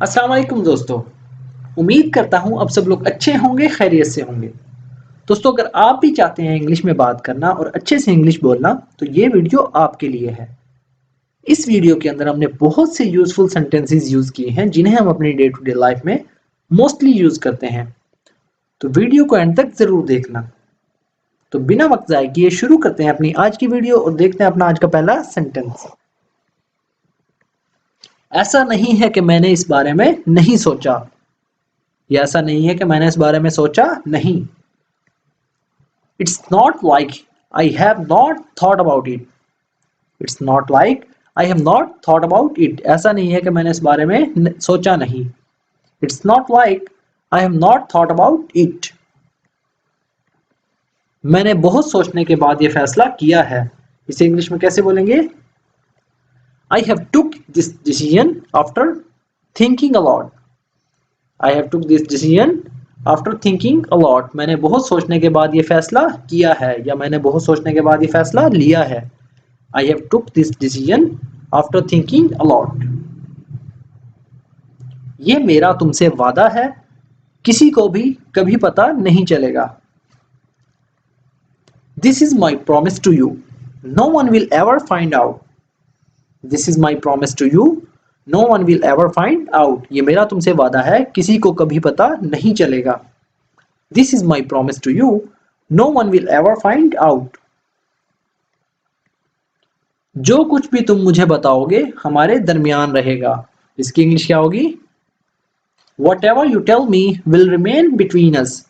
अस्सलाम वालेकुम दोस्तों। उम्मीद करता हूँ अब सब लोग अच्छे होंगे, खैरियत से होंगे। दोस्तों, अगर आप भी चाहते हैं इंग्लिश में बात करना और अच्छे से इंग्लिश बोलना, तो ये वीडियो आपके लिए है। इस वीडियो के अंदर हमने बहुत से यूजफुल सेंटेंसेस यूज किए हैं जिन्हें हम अपनी डे टू डे लाइफ में मोस्टली यूज करते हैं। तो वीडियो को एंड तक जरूर देखना। तो बिना वक्त जाए किए शुरू करते हैं अपनी आज की वीडियो और देखते हैं अपना आज का पहला सेंटेंस। ऐसा नहीं है कि मैंने इस बारे में नहीं सोचा, या ऐसा नहीं है कि मैंने इस बारे में सोचा नहीं। It's not like I have not thought about it. It's not like I have not thought about it. ऐसा नहीं है कि मैंने इस बारे में सोचा नहीं। It's not like I have not thought about it. मैंने बहुत सोचने के बाद ये फैसला किया है। इसे इंग्लिश में कैसे बोलेंगे? I have took this decision after thinking a lot. I have took this decision after thinking a lot. मैंने बहुत सोचने के बाद ये फैसला किया है, या मैंने बहुत सोचने के बाद ये फैसला लिया है। I have took this decision after thinking a lot. ये मेरा तुमसे वादा है, किसी को भी कभी पता नहीं चलेगा। This is my promise to you. No one will ever find out. This is my promise to you. No one will ever find out. ये मेरा तुमसे वादा है, किसी को कभी पता नहीं चलेगा। This is my promise to you. No one will ever find out. जो कुछ भी तुम मुझे बताओगे हमारे दरमियान रहेगा। इसकी इंग्लिश क्या होगी? Whatever you tell me will remain between us.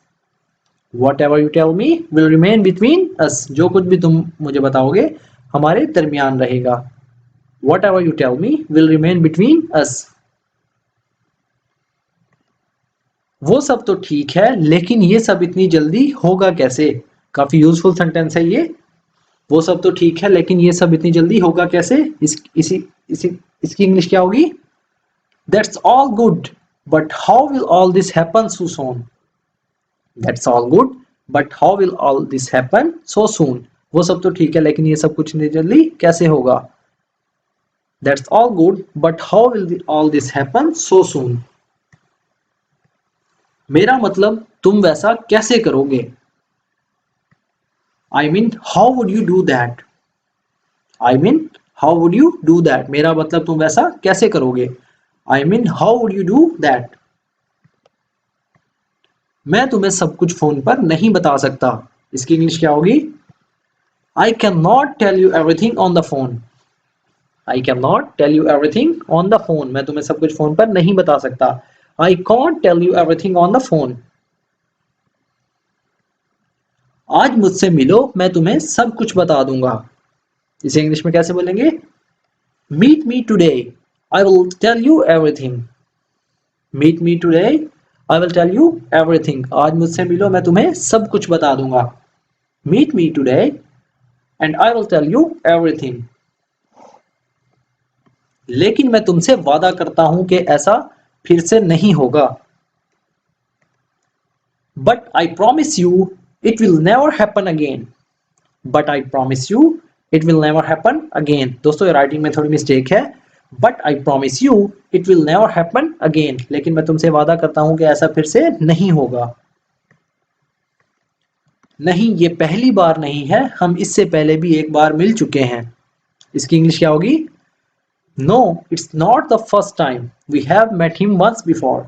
Whatever you tell me will remain between us. जो कुछ भी तुम मुझे बताओगे हमारे दरमियान रहेगा। Whatever you tell me will remain between us. वो सब तो ठीक है, लेकिन ये सब इतनी जल्दी होगा कैसे? काफी यूजफुल सेंटेंस है ये। वो सब तो ठीक है, लेकिन ये सब इतनी जल्दी होगा कैसे? इसकी इंग्लिश क्या होगी? That's all good, but how will all this happen so soon? That's all good, but how will all this happen so soon? वो सब तो ठीक है, लेकिन ये सब कुछ इतनी जल्दी कैसे होगा? That's all good, but how will all this happen so soon? मेरा मतलब तुम वैसा कैसे करोगे? I mean, how would you do that? I mean, how would you do that? मेरा मतलब तुम वैसा कैसे करोगे? I mean, how would you do that? मैं तुम्हें सब कुछ फोन पर नहीं बता सकता। इसकी इंग्लिश क्या होगी? I cannot tell you everything on the phone. I cannot tell you everything on the phone. मैं तुम्हें सब कुछ फोन पर नहीं बता सकता। I can't tell you everything on the phone. आज मुझसे मिलो, मैं तुम्हें सब कुछ बता दूंगा। इसे इंग्लिश में कैसे बोलेंगे? Meet me today. I will tell you everything. Meet me today. I will tell you everything. आज मुझसे मिलो, मैं तुम्हें सब कुछ बता दूंगा। Meet me today and I will tell you everything. लेकिन मैं तुमसे वादा करता हूं कि ऐसा फिर से नहीं होगा। But I promise you it will never happen again. But I promise you it will never happen again. दोस्तों, राइटिंग में थोड़ी मिस्टेक है। But I promise you it will never happen again. लेकिन मैं तुमसे वादा करता हूं कि ऐसा फिर से नहीं होगा। नहीं, ये पहली बार नहीं है, हम इससे पहले भी एक बार मिल चुके हैं। इसकी इंग्लिश क्या होगी? No, it's not the first time. We have met him once before.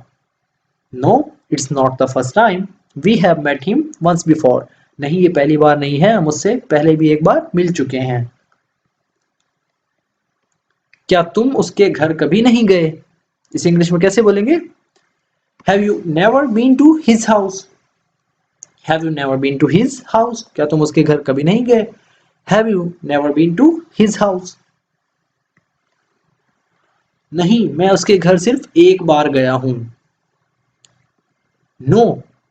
No, it's not the first time. We have met him once before. नहीं, ये पहली बार नहीं है, हम उससे पहले भी एक बार मिल चुके हैं। क्या तुम उसके घर कभी नहीं गए? इस इंग्लिश में कैसे बोलेंगे? Have you never been to his house? Have you never been to his house? क्या तुम उसके घर कभी नहीं गए? Have you never been to his house? नहीं, मैं उसके घर सिर्फ एक बार गया हूं। No,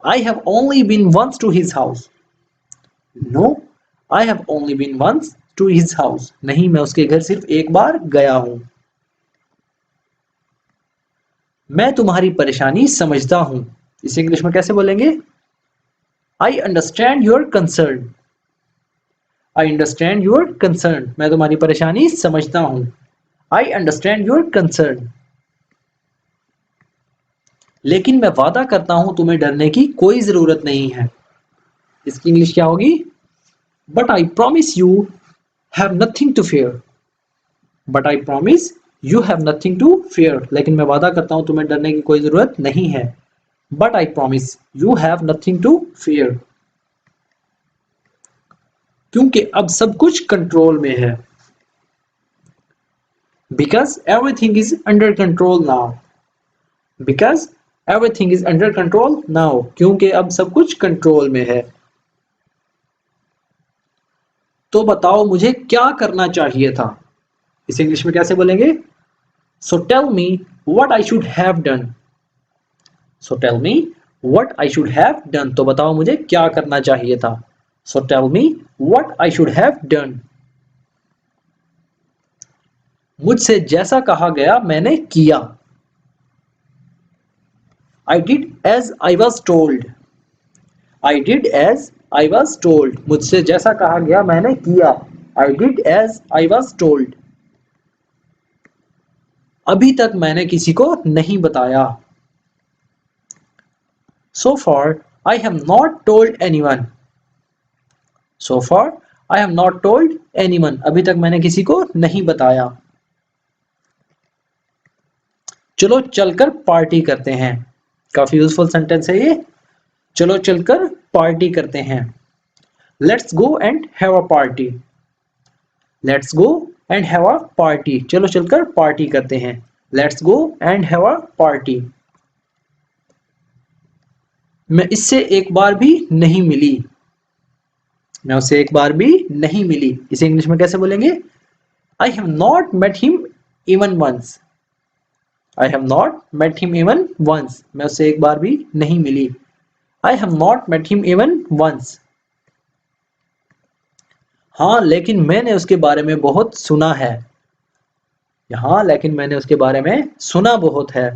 I have only been once to his house. No, I have only been once to his house. नहीं, मैं उसके घर सिर्फ एक बार गया हूं। मैं तुम्हारी परेशानी समझता हूं। इसे इंग्लिश में कैसे बोलेंगे? I understand your concern. I understand your concern, मैं तुम्हारी परेशानी समझता हूं। I understand your concern. लेकिन मैं वादा करता हूं तुम्हें डरने की कोई जरूरत नहीं है। इसकी इंग्लिश क्या होगी? But I promise you have nothing to fear. But I promise you have nothing to fear. लेकिन मैं वादा करता हूं तुम्हें डरने की कोई जरूरत नहीं है। But I promise you have nothing to fear. क्योंकि अब सब कुछ कंट्रोल में है। Because everything is under control now. Because everything is under control now. क्योंकि अब सब कुछ कंट्रोल में है। तो बताओ मुझे क्या करना चाहिए था। इसे इंग्लिश में कैसे बोलेंगे? So tell me what I should have done. So tell me what I should have done. तो बताओ मुझे क्या करना चाहिए था। So tell me what I should have done. मुझसे जैसा कहा गया मैंने किया। I did as I was told. I did as I was told. मुझसे जैसा कहा गया मैंने किया। I did as I was told. अभी तक मैंने किसी को नहीं बताया। So far, I have not told anyone. So far, I have not told anyone. अभी तक मैंने किसी को नहीं बताया। चलो चलकर पार्टी करते हैं। काफी यूजफुल सेंटेंस है ये। चलो चलकर पार्टी करते हैं। Let's go and have a party. Let's go and have a party. चलो चलकर पार्टी करते हैं। Let's go and have a party. मैं इससे एक बार भी नहीं मिली। मैं उससे एक बार भी नहीं मिली। इसे इंग्लिश में कैसे बोलेंगे? I have not met him even once. I have not met him even once. मैं उससे एक बार भी नहीं मिली। I have not met him even once. हाँ लेकिन मैंने उसके बारे में बहुत सुना है। हाँ लेकिन मैंने उसके बारे में सुना बहुत है।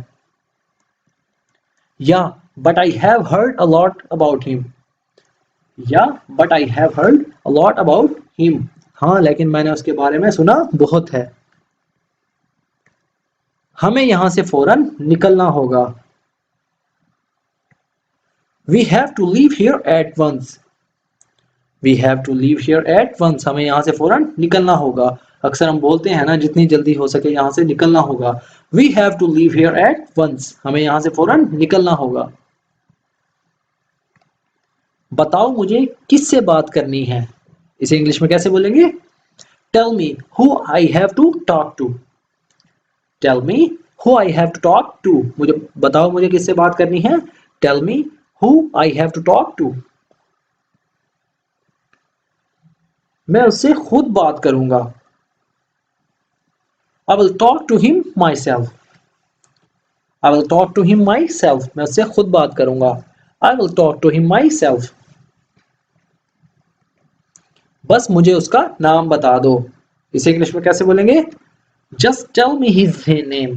Yeah, but I have heard a lot about him. Yeah, but I have heard a lot about him. हाँ लेकिन मैंने उसके बारे में सुना बहुत है। हमें यहां से फौरन निकलना होगा। We have to leave here at once. We have to leave here at once. हमें यहां से फौरन निकलना होगा। अक्सर हम बोलते हैं ना, जितनी जल्दी हो सके यहां से निकलना होगा। We have to leave here at once. हमें यहां से फौरन निकलना होगा। बताओ मुझे किससे बात करनी है। इसे इंग्लिश में कैसे बोलेंगे? Tell me who I have to talk to. Tell me who I have to talk to. मुझे बताओ मुझे किससे बात करनी है। Tell me who I have to talk to. मैं उससे खुद बात करूंगा। I will talk to him myself. I will talk to him myself. मैं उससे खुद बात करूंगा। I will talk to him myself. बस मुझे उसका नाम बता दो। इसे इंग्लिश में कैसे बोलेंगे? Just tell me his name.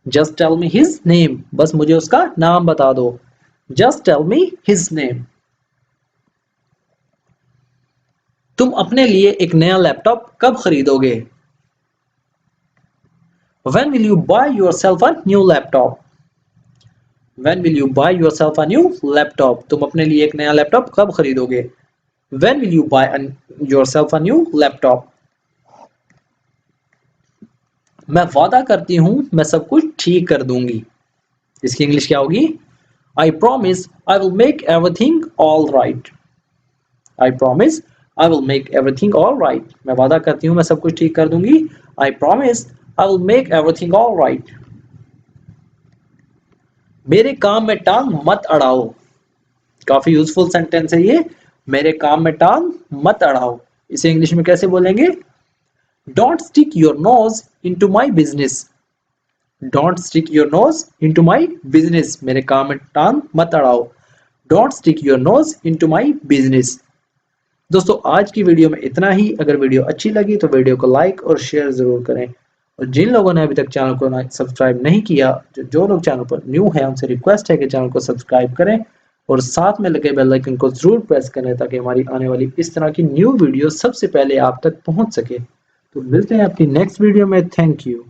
Just tell me his name. बस मुझे उसका नाम बता दो। Just tell me his name. तुम अपने लिए एक नया लैपटॉप कब खरीदोगे? When will you buy yourself a new laptop? When will you buy yourself a new laptop? तुम अपने लिए एक नया लैपटॉप कब खरीदोगे? When will you buy yourself a new laptop? मैं वादा करती हूं मैं सब कुछ ठीक कर दूंगी। इसकी इंग्लिश क्या होगी? I promise I will make everything all right. I promise I will make everything all right. मैं वादा करती हूं मैं सब कुछ ठीक कर दूंगी। I promise I will make everything all right. मेरे काम में टांग मत अड़ाओ। काफी यूजफुल सेंटेंस है ये। मेरे काम में टांग मत अड़ाओ। इसे इंग्लिश में कैसे बोलेंगे? Don't stick your nose into my business. Don't stick your nose into my business. मेरे काम में टांग मत अड़ाओ। Don't stick your nose into my business. दोस्तों आज की वीडियो में इतना ही। अगर वीडियो अच्छी लगी तो वीडियो को लाइक और शेयर जरूर करें। और जिन लोगों ने अभी तक चैनल को सब्सक्राइब नहीं किया, जो लोग चैनल पर न्यू है, उनसे रिक्वेस्ट है कि चैनल को सब्सक्राइब करें और साथ में लगे बेल आइकन को जरूर प्रेस करें ताकि हमारी आने वाली इस तरह की न्यू वीडियो सबसे पहले आप तक पहुंच सके। तो मिलते हैं अपनी नेक्स्ट वीडियो में। Thank you.